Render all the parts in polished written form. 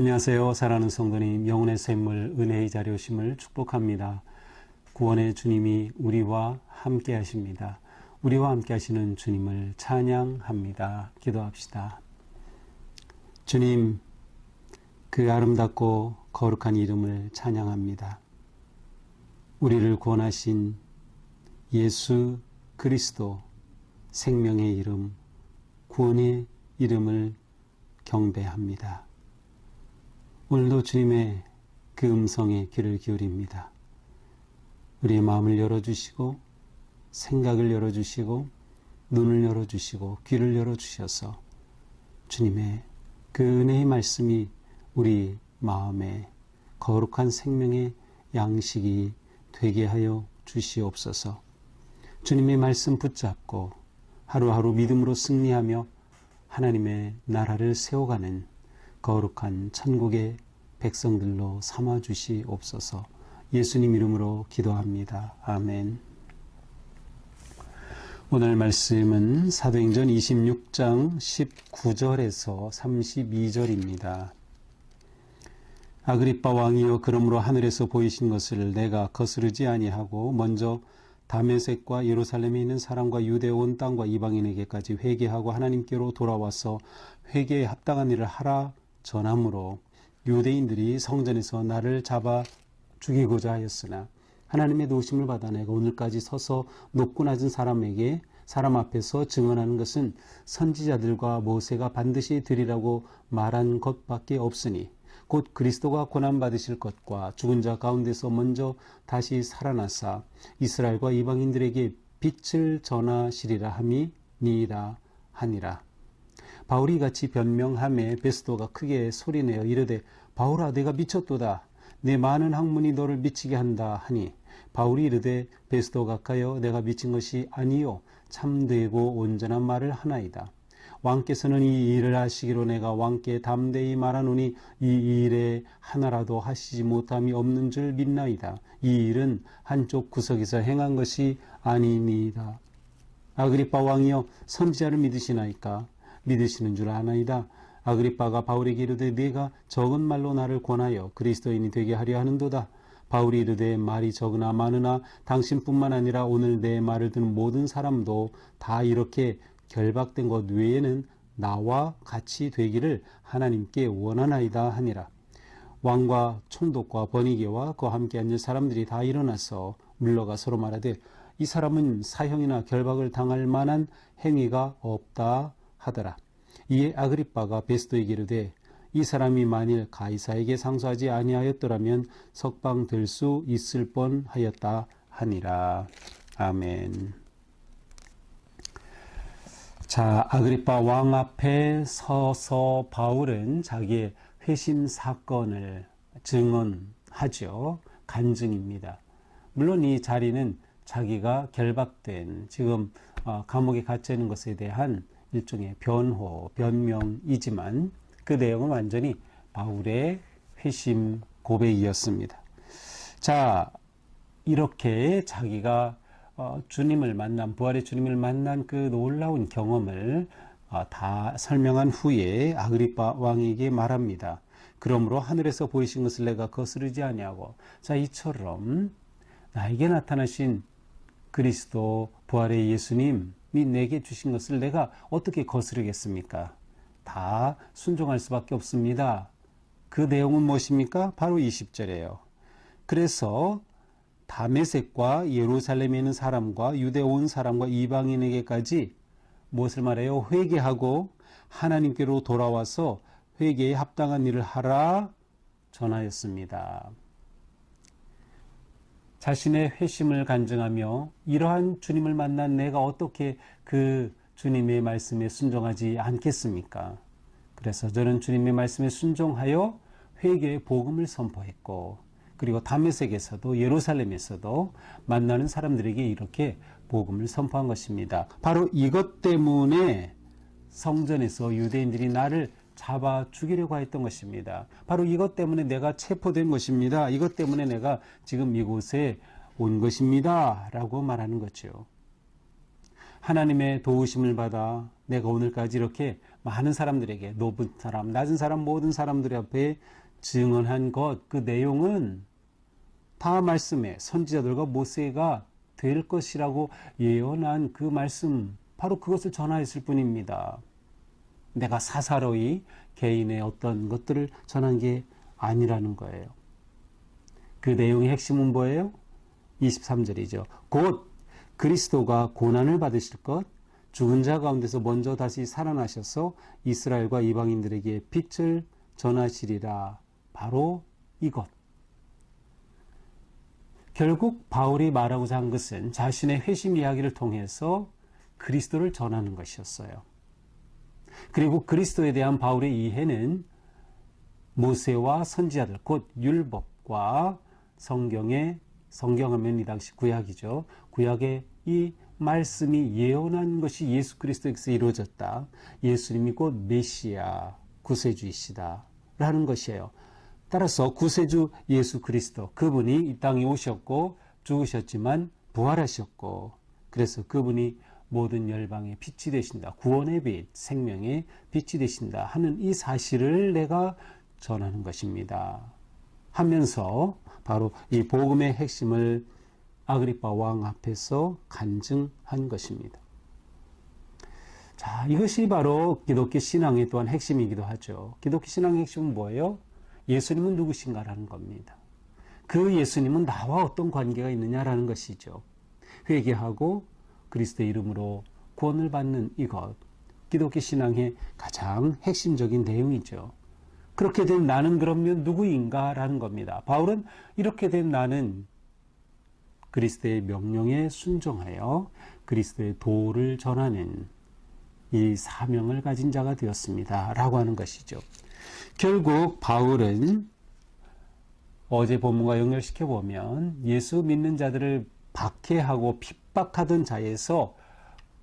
안녕하세요. 사랑하는 성도님, 영혼의 샘물 은혜의 자리 오심을 축복합니다. 구원의 주님이 우리와 함께 하십니다. 우리와 함께 하시는 주님을 찬양합니다. 기도합시다. 주님, 그 아름답고 거룩한 이름을 찬양합니다. 우리를 구원하신 예수 그리스도 생명의 이름, 구원의 이름을 경배합니다. 오늘도 주님의 그 음성에 귀를 기울입니다. 우리의 마음을 열어주시고 생각을 열어주시고 눈을 열어주시고 귀를 열어주셔서 주님의 그 은혜의 말씀이 우리 마음에 거룩한 생명의 양식이 되게 하여 주시옵소서. 주님의 말씀 붙잡고 하루하루 믿음으로 승리하며 하나님의 나라를 세워가는 거룩한 천국의 백성들로 삼아 주시옵소서. 예수님 이름으로 기도합니다. 아멘. 오늘 말씀은 사도행전 26장 19절에서 32절입니다. 아그리빠 왕이여, 그러므로 하늘에서 보이신 것을 내가 거스르지 아니하고 먼저 다메섹과 예루살렘에 있는 사람과 유대 온 땅과 이방인에게까지 회개하고 하나님께로 돌아와서 회개에 합당한 일을 하라 전함으로 유대인들이 성전에서 나를 잡아 죽이고자 하였으나 하나님의 도우심을 받아 내가 오늘까지 서서 높고 낮은 사람 앞에서 증언하는 것은 선지자들과 모세가 반드시 드리라고 말한 것밖에 없으니 곧 그리스도가 고난받으실 것과 죽은 자 가운데서 먼저 다시 살아나사 이스라엘과 이방인들에게 빛을 전하시리라 함이니이다 하니라. 바울이 같이 변명하매 베스도가 크게 소리내어 이르되, 바울아, 내가 미쳤도다. 내 많은 학문이 너를 미치게 한다 하니, 바울이 이르되, 베스도 가까여 내가 미친 것이 아니요 참되고 온전한 말을 하나이다. 왕께서는 이 일을 하시기로 내가 왕께 담대히 말하노니 이 일에 하나라도 하시지 못함이 없는 줄 믿나이다. 이 일은 한쪽 구석에서 행한 것이 아니니이다. 아그리빠 왕이여, 선지자를 믿으시나이까? 믿으시는 줄 아나이다. 아그리빠가 바울에게 이르되, 네가 적은 말로 나를 권하여 그리스도인이 되게 하려 하는도다. 바울이 이르되, 말이 적으나 많으나 당신뿐만 아니라 오늘 내 말을 듣는 모든 사람도 다 이렇게 결박된 것 외에는 나와 같이 되기를 하나님께 원하나이다 하니라. 왕과 총독과 번이게와 그와 함께 앉은 사람들이 다 일어나서 물러가 서로 말하되, 이 사람은 사형이나 결박을 당할 만한 행위가 없다 하더라. 이에 아그리빠가 베스도에게 이르되, 이 사람이 만일 가이사에게 상소하지 아니하였더라면 석방될 수 있을 뻔하였다 하니라. 아멘. 자, 아그리빠 왕 앞에 서서 바울은 자기의 회심 사건을 증언하죠. 간증입니다. 물론 이 자리는 자기가 결박된, 지금 감옥에 갇혀 있는 것에 대한 일종의 변호, 변명이지만 그 내용은 완전히 바울의 회심 고백이었습니다. 자, 이렇게 자기가 주님을 만난, 부활의 주님을 만난 그 놀라운 경험을 다 설명한 후에 아그리빠 왕에게 말합니다. 그러므로 하늘에서 보이신 것을 내가 거스르지 아니하고, 자, 이처럼 나에게 나타나신 그리스도 부활의 예수님이 내게 주신 것을 내가 어떻게 거스르겠습니까? 다 순종할 수밖에 없습니다. 그 내용은 무엇입니까? 바로 20절이에요. 그래서 다메섹과 예루살렘에 있는 사람과 유대 온 사람과 이방인에게까지 무엇을 말해요? 회개하고 하나님께로 돌아와서 회개에 합당한 일을 하라 전하였습니다. 자신의 회심을 간증하며 이러한 주님을 만난 내가 어떻게 그 주님의 말씀에 순종하지 않겠습니까? 그래서 저는 주님의 말씀에 순종하여 회개의 복음을 선포했고, 그리고 다메섹에서도 예루살렘에서도 만나는 사람들에게 이렇게 복음을 선포한 것입니다. 바로 이것 때문에 성전에서 유대인들이 나를 잡아 죽이려고 했던 것입니다. 바로 이것 때문에 내가 체포된 것입니다. 이것 때문에 내가 지금 이곳에 온 것입니다. 라고 말하는 거죠. 하나님의 도우심을 받아 내가 오늘까지 이렇게 많은 사람들에게 높은 사람, 낮은 사람, 모든 사람들 앞에 증언한 것, 그 내용은 다 말씀에 선지자들과 모세가 될 것이라고 예언한 그 말씀, 바로 그것을 전하였을 뿐입니다. 내가 사사로이 개인의 어떤 것들을 전한 게 아니라는 거예요. 그 내용의 핵심은 뭐예요? 23절이죠. 곧 그리스도가 고난을 받으실 것, 죽은 자 가운데서 먼저 다시 살아나셔서 이스라엘과 이방인들에게 빛을 전하시리라. 바로 이것. 결국 바울이 말하고자 한 것은 자신의 회심 이야기를 통해서 그리스도를 전하는 것이었어요. 그리고 그리스도에 대한 바울의 이해는 모세와 선지자들, 곧 율법과 성경하면 이 당시 구약이죠. 구약의 이 말씀이 예언한 것이 예수 그리스도에게서 이루어졌다. 예수님이 곧 메시아, 구세주이시다 라는 것이에요. 따라서 구세주 예수 그리스도, 그분이 이 땅에 오셨고 죽으셨지만 부활하셨고, 그래서 그분이 모든 열방의 빛이 되신다. 구원의 빛, 생명의 빛이 되신다 하는 이 사실을 내가 전하는 것입니다. 하면서 바로 이 복음의 핵심을 아그리파 왕 앞에서 간증한 것입니다. 자, 이것이 바로 기독교 신앙의 또한 핵심이기도 하죠. 기독교 신앙의 핵심은 뭐예요? 예수님은 누구신가라는 겁니다. 그 예수님은 나와 어떤 관계가 있느냐라는 것이죠. 회개하고 그리스도의 이름으로 구원을 받는 이것, 기독교 신앙의 가장 핵심적인 내용이죠. 그렇게 된 나는 그러면 누구인가라는 겁니다. 바울은 이렇게 된 나는 그리스도의 명령에 순종하여 그리스도의 도를 전하는 이 사명을 가진 자가 되었습니다. 라고 하는 것이죠. 결국 바울은 어제 본문과 연결시켜 보면 예수 믿는 자들을 박해하고 핍박하던 자에서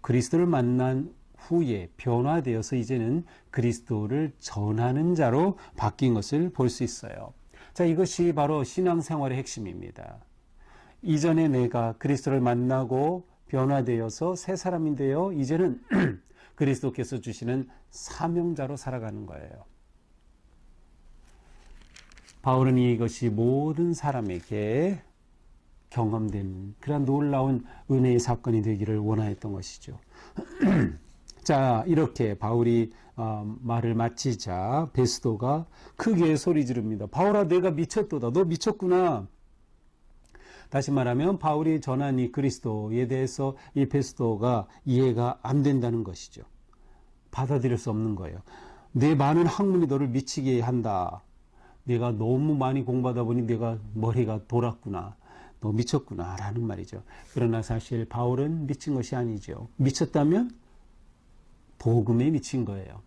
그리스도를 만난 후에 변화되어서 이제는 그리스도를 전하는 자로 바뀐 것을 볼 수 있어요. 자, 이것이 바로 신앙생활의 핵심입니다. 이전에 내가 그리스도를 만나고 변화되어서 새 사람인데요. 이제는 그리스도께서 주시는 사명자로 살아가는 거예요. 바울은 이것이 모든 사람에게 경험된 그런 놀라운 은혜의 사건이 되기를 원하였던 것이죠. 자, 이렇게 바울이 말을 마치자 베스도가 크게 소리 지릅니다. 바울아, 내가 미쳤도다. 너 미쳤구나. 다시 말하면 바울이 전한 이 그리스도에 대해서 이 베스도가 이해가 안 된다는 것이죠. 받아들일 수 없는 거예요. 내 많은 학문이 너를 미치게 한다. 내가 너무 많이 공부하다 보니 내가 머리가 돌았구나. 너 미쳤구나 라는 말이죠. 그러나 사실 바울은 미친 것이 아니죠. 미쳤다면 복음에 미친 거예요.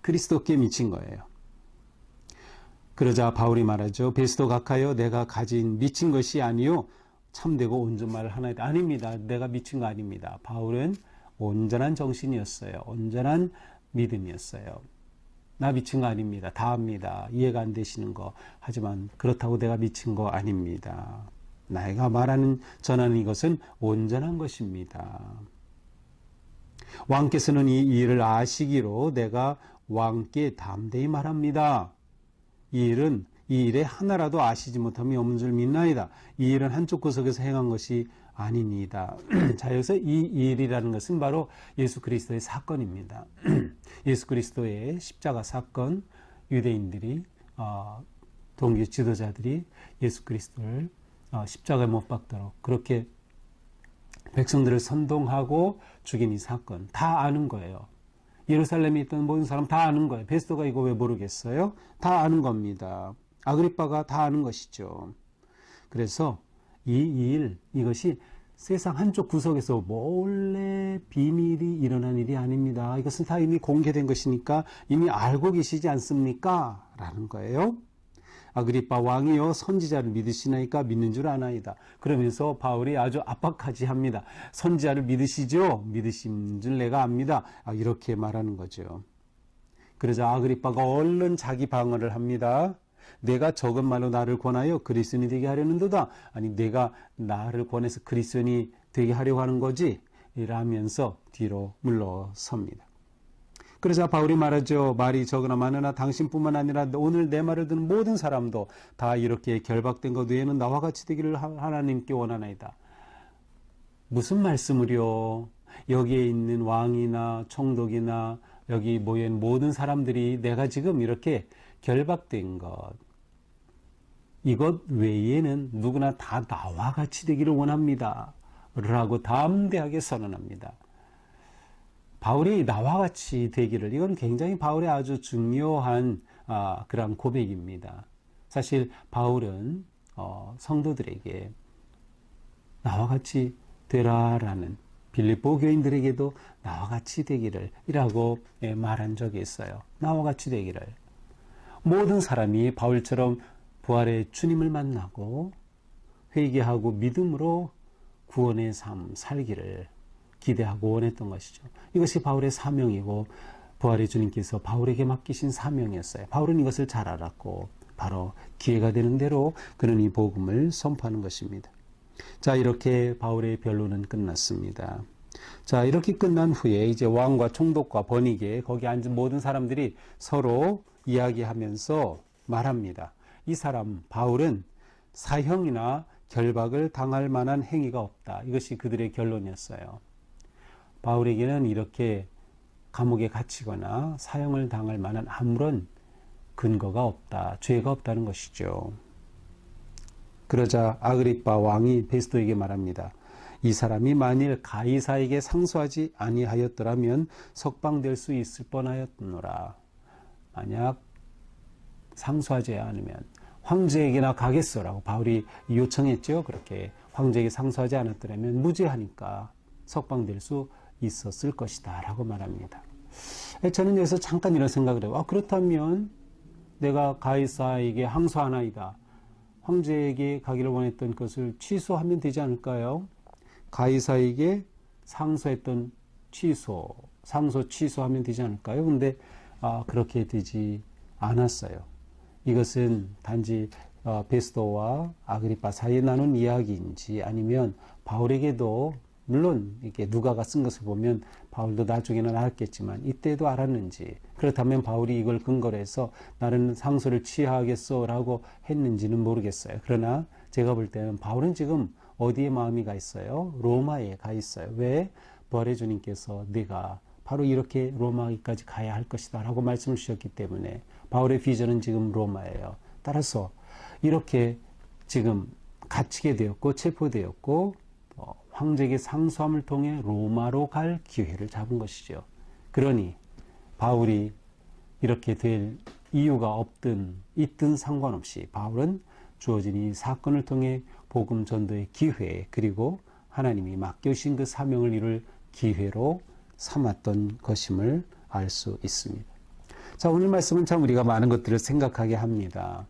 그리스도께 미친 거예요. 그러자 바울이 말하죠. 베스도 각하여 내가 가진 미친 것이 아니요 참되고 온전 말을 하나이다. 아닙니다. 내가 미친 거 아닙니다. 바울은 온전한 정신이었어요. 온전한 믿음이었어요. 나 미친 거 아닙니다. 다 압니다. 이해가 안 되시는 거. 하지만 그렇다고 내가 미친 거 아닙니다. 내가 말하는 전하는 이것은 온전한 것입니다. 왕께서는 이 일을 아시기로 내가 왕께 담대히 말합니다. 이 일에 하나라도 아시지 못함이 없는 줄 믿나이다. 이 일은 한쪽 구석에서 행한 것이 아닙니다. 자, 여기서 이 일이라는 것은 바로 예수 그리스도의 사건입니다. 예수 그리스도의 십자가 사건, 유대인들이 동교 지도자들이 예수 그리스도를 십자가에 못 박도록 그렇게 백성들을 선동하고 죽인 이 사건 다 아는 거예요. 예루살렘에 있던 모든 사람 다 아는 거예요. 베스도가 이거 왜 모르겠어요? 다 아는 겁니다. 아그리빠가 다 아는 것이죠. 그래서 이것이 세상 한쪽 구석에서 몰래 비밀이 일어난 일이 아닙니다. 이것은 다 이미 공개된 것이니까 이미 알고 계시지 않습니까? 라는 거예요. 아그리빠 왕이요 선지자를 믿으시나이까? 믿는 줄 아나이다. 그러면서 바울이 아주 압박하지 합니다. 선지자를 믿으시죠? 믿으신 줄 내가 압니다. 이렇게 말하는 거죠. 그러자 아그리빠가 얼른 자기 방어를 합니다. 내가 적은 말로 나를 권하여 그리스도인이 되게 하려는도다. 아니, 내가 나를 권해서 그리스도인이 되게 하려고 하는 거지? 이라면서 뒤로 물러섭니다. 그러자 바울이 말하죠. 말이 적으나 많으나 당신뿐만 아니라 오늘 내 말을 듣는 모든 사람도 다 이렇게 결박된 것 외에는 나와 같이 되기를 하나님께 원하나이다. 무슨 말씀을요? 여기에 있는 왕이나 총독이나 여기 모인 모든 사람들이 내가 지금 이렇게 결박된 것, 이것 외에는 누구나 다 나와 같이 되기를 원합니다. 라고 담대하게 선언합니다. 바울이 나와 같이 되기를, 이건 굉장히 바울의 아주 중요한 그런 고백입니다. 사실 바울은 성도들에게 나와 같이 되라라는, 빌립보 교인들에게도 나와 같이 되기를 이라고 말한 적이 있어요. 나와 같이 되기를. 모든 사람이 바울처럼 부활의 주님을 만나고 회개하고 믿음으로 구원의 삶 살기를 기대하고 원했던 것이죠. 이것이 바울의 사명이고 부활의 주님께서 바울에게 맡기신 사명이었어요. 바울은 이것을 잘 알았고 바로 기회가 되는 대로 그는 이 복음을 선포하는 것입니다. 자, 이렇게 바울의 변론은 끝났습니다. 자, 이렇게 끝난 후에 이제 왕과 총독과 번이게 거기 앉은 모든 사람들이 서로 이야기하면서 말합니다. 이 사람 바울은 사형이나 결박을 당할 만한 행위가 없다. 이것이 그들의 결론이었어요. 바울에게는 이렇게 감옥에 갇히거나 사형을 당할 만한 아무런 근거가 없다. 죄가 없다는 것이죠. 그러자 아그리빠 왕이 베스도에게 말합니다. 이 사람이 만일 가이사에게 상소하지 아니하였더라면 석방될 수 있을 뻔하였노라. 만약 상소하지 않으면 황제에게나 가겠소라고 바울이 요청했죠. 그렇게 황제에게 상소하지 않았더라면 무죄하니까 석방될 수 있었을 것이다 라고 말합니다. 저는 여기서 잠깐 이런 생각을 해요. 그렇다면 내가 가이사에게 항소하나이다. 황제에게 가기를 원했던 것을 취소하면 되지 않을까요? 가이사에게 상소했던 상소 취소하면 되지 않을까요? 근데 그렇게 되지 않았어요. 이것은 단지 베스도와 아그리파 사이에 나눈 이야기인지 아니면 바울에게도, 물론 이렇게 누가가 쓴 것을 보면 바울도 나중에는 알았겠지만 이때도 알았는지, 그렇다면 바울이 이걸 근거로 해서 나는 상소를 취하겠소라고 했는지는 모르겠어요. 그러나 제가 볼 때는 바울은 지금 어디에 마음이 가 있어요? 로마에 가 있어요. 왜? 부활의 주님께서 네가 바로 이렇게 로마까지 가야 할 것이다 라고 말씀을 주셨기 때문에 바울의 비전은 지금 로마예요. 따라서 이렇게 지금 갇히게 되었고 체포되었고 황제에게 상소함을 통해 로마로 갈 기회를 잡은 것이죠. 그러니 바울이 이렇게 될 이유가 있든 상관없이 바울은 주어진 이 사건을 통해 복음 전도의 기회, 그리고 하나님이 맡겨주신 그 사명을 이룰 기회로 삼았던 것임을 알 수 있습니다. 자, 오늘 말씀은 참 우리가 많은 것들을 생각하게 합니다.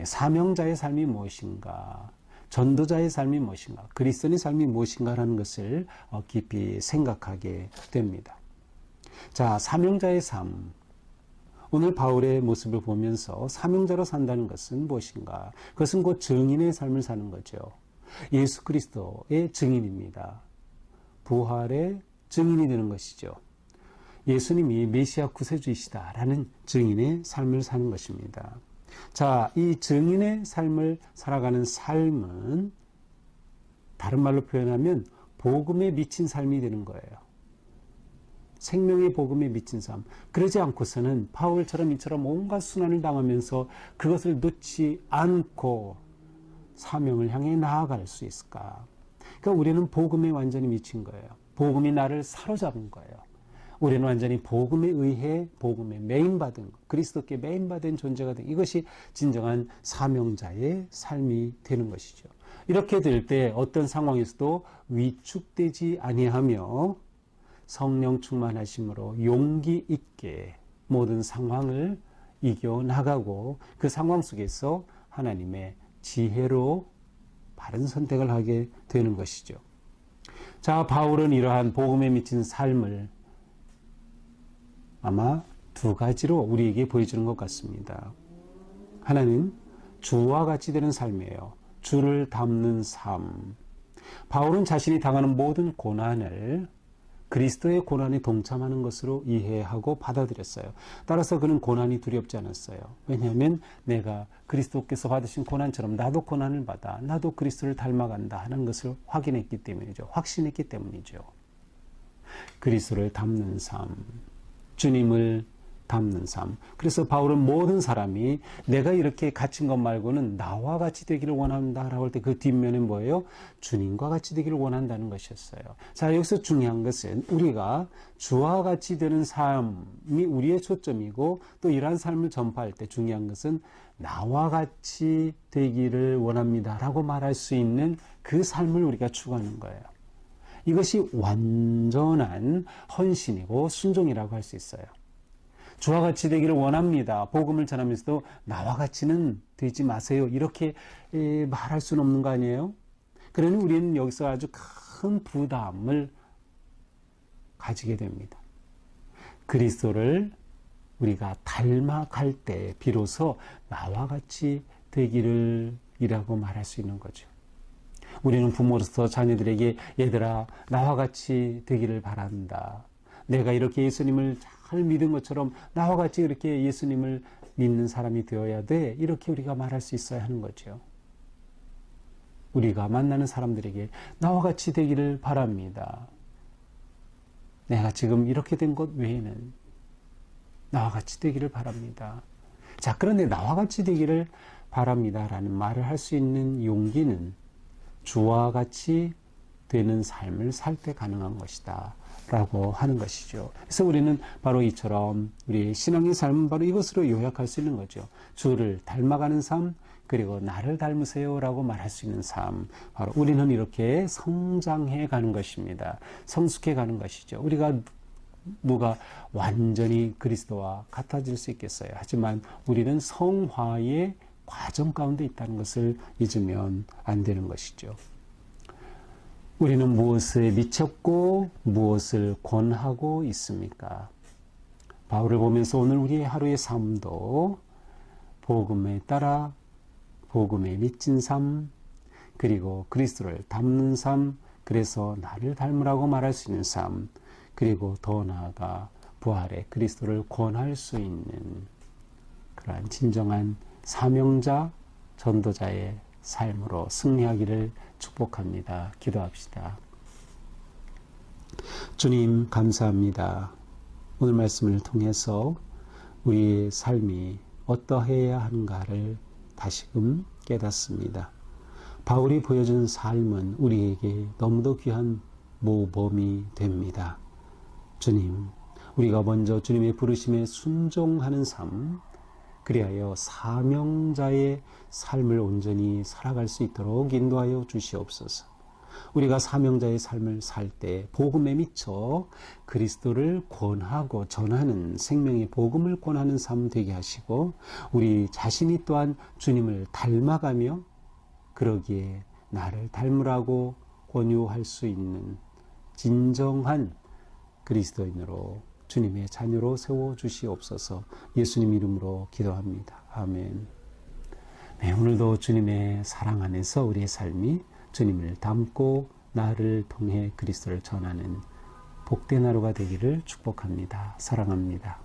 사명자의 삶이 무엇인가, 전도자의 삶이 무엇인가, 그리스도인의 삶이 무엇인가라는 것을 깊이 생각하게 됩니다. 자, 사명자의 삶. 오늘 바울의 모습을 보면서 사명자로 산다는 것은 무엇인가? 그것은 곧 증인의 삶을 사는 거죠. 예수 그리스도의 증인입니다. 부활의 증인이 되는 것이죠. 예수님이 메시아 구세주이시다라는 증인의 삶을 사는 것입니다. 자, 이 증인의 삶을 살아가는 삶은 다른 말로 표현하면 복음에 미친 삶이 되는 거예요. 생명의 복음에 미친 삶. 그러지 않고서는 바울처럼 이처럼 온갖 순환을 당하면서 그것을 놓지 않고 사명을 향해 나아갈 수 있을까? 그러니까 우리는 복음에 완전히 미친 거예요. 복음이 나를 사로잡은 거예요. 우리는 완전히 복음에 의해 복음에 매인받은, 그리스도께 매인받은 존재가 된, 이것이 진정한 사명자의 삶이 되는 것이죠. 이렇게 될 때 어떤 상황에서도 위축되지 아니하며 성령 충만하심으로 용기 있게 모든 상황을 이겨나가고 그 상황 속에서 하나님의 지혜로 바른 선택을 하게 되는 것이죠. 자, 바울은 이러한 복음에 미친 삶을 아마 두 가지로 우리에게 보여주는 것 같습니다. 하나는 주와 같이 되는 삶이에요. 주를 닮는 삶. 바울은 자신이 당하는 모든 고난을 그리스도의 고난에 동참하는 것으로 이해하고 받아들였어요. 따라서 그는 고난이 두렵지 않았어요. 왜냐하면 내가 그리스도께서 받으신 고난처럼 나도 고난을 받아 나도 그리스도를 닮아간다 하는 것을 확인했기 때문이죠. 확신했기 때문이죠. 그리스도를 닮는 삶, 주님을 닮는 삶. 그래서 바울은 모든 사람이 내가 이렇게 갇힌 것 말고는 나와 같이 되기를 원한다라고 할 때 그 뒷면에 뭐예요? 주님과 같이 되기를 원한다는 것이었어요. 자, 여기서 중요한 것은 우리가 주와 같이 되는 삶이 우리의 초점이고 또 이러한 삶을 전파할 때 중요한 것은 나와 같이 되기를 원합니다라고 말할 수 있는 그 삶을 우리가 추구하는 거예요. 이것이 완전한 헌신이고 순종이라고 할 수 있어요. 주와 같이 되기를 원합니다. 복음을 전하면서도 나와 같이는 되지 마세요. 이렇게 말할 수는 없는 거 아니에요? 그러니 우리는 여기서 아주 큰 부담을 가지게 됩니다. 그리스도를 우리가 닮아갈 때 비로소 나와 같이 되기를 이라고 말할 수 있는 거죠. 우리는 부모로서 자녀들에게 얘들아 나와 같이 되기를 바란다. 내가 이렇게 예수님을 잘 믿은 것처럼 나와 같이 이렇게 예수님을 믿는 사람이 되어야 돼. 이렇게 우리가 말할 수 있어야 하는 거죠. 우리가 만나는 사람들에게 나와 같이 되기를 바랍니다. 내가 지금 이렇게 된 것 외에는 나와 같이 되기를 바랍니다. 자, 그런데 나와 같이 되기를 바랍니다라는 말을 할 수 있는 용기는 주와 같이 되는 삶을 살 때 가능한 것이다 라고 하는 것이죠. 그래서 우리는 바로 이처럼 우리의 신앙의 삶은 바로 이것으로 요약할 수 있는 거죠. 주를 닮아가는 삶, 그리고 나를 닮으세요 라고 말할 수 있는 삶. 바로 우리는 이렇게 성장해 가는 것입니다. 성숙해 가는 것이죠. 우리가 누가 완전히 그리스도와 같아질 수 있겠어요. 하지만 우리는 성화의 과정 가운데 있다는 것을 잊으면 안 되는 것이죠. 우리는 무엇에 미쳤고 무엇을 권하고 있습니까? 바울을 보면서 오늘 우리의 하루의 삶도 복음에 따라 복음에 미친 삶, 그리고 그리스도를 닮는 삶, 그래서 나를 닮으라고 말할 수 있는 삶, 그리고 더 나아가 부활의 그리스도를 권할 수 있는 그러한 진정한 사명자, 전도자의 삶으로 승리하기를 축복합니다. 기도합시다. 주님 감사합니다. 오늘 말씀을 통해서 우리의 삶이 어떠해야 하는가를 다시금 깨닫습니다. 바울이 보여준 삶은 우리에게 너무도 귀한 모범이 됩니다. 주님, 우리가 먼저 주님의 부르심에 순종하는 삶, 그리하여 사명자의 삶을 온전히 살아갈 수 있도록 인도하여 주시옵소서. 우리가 사명자의 삶을 살 때 복음에 미쳐 그리스도를 권하고 전하는 생명의 복음을 권하는 삶 되게 하시고 우리 자신이 또한 주님을 닮아가며 그러기에 나를 닮으라고 권유할 수 있는 진정한 그리스도인으로 주님의 자녀로 세워주시옵소서. 예수님 이름으로 기도합니다. 아멘. 네, 오늘도 주님의 사랑 안에서 우리의 삶이 주님을 닮고 나를 통해 그리스도를 전하는 복된 하루가 되기를 축복합니다. 사랑합니다.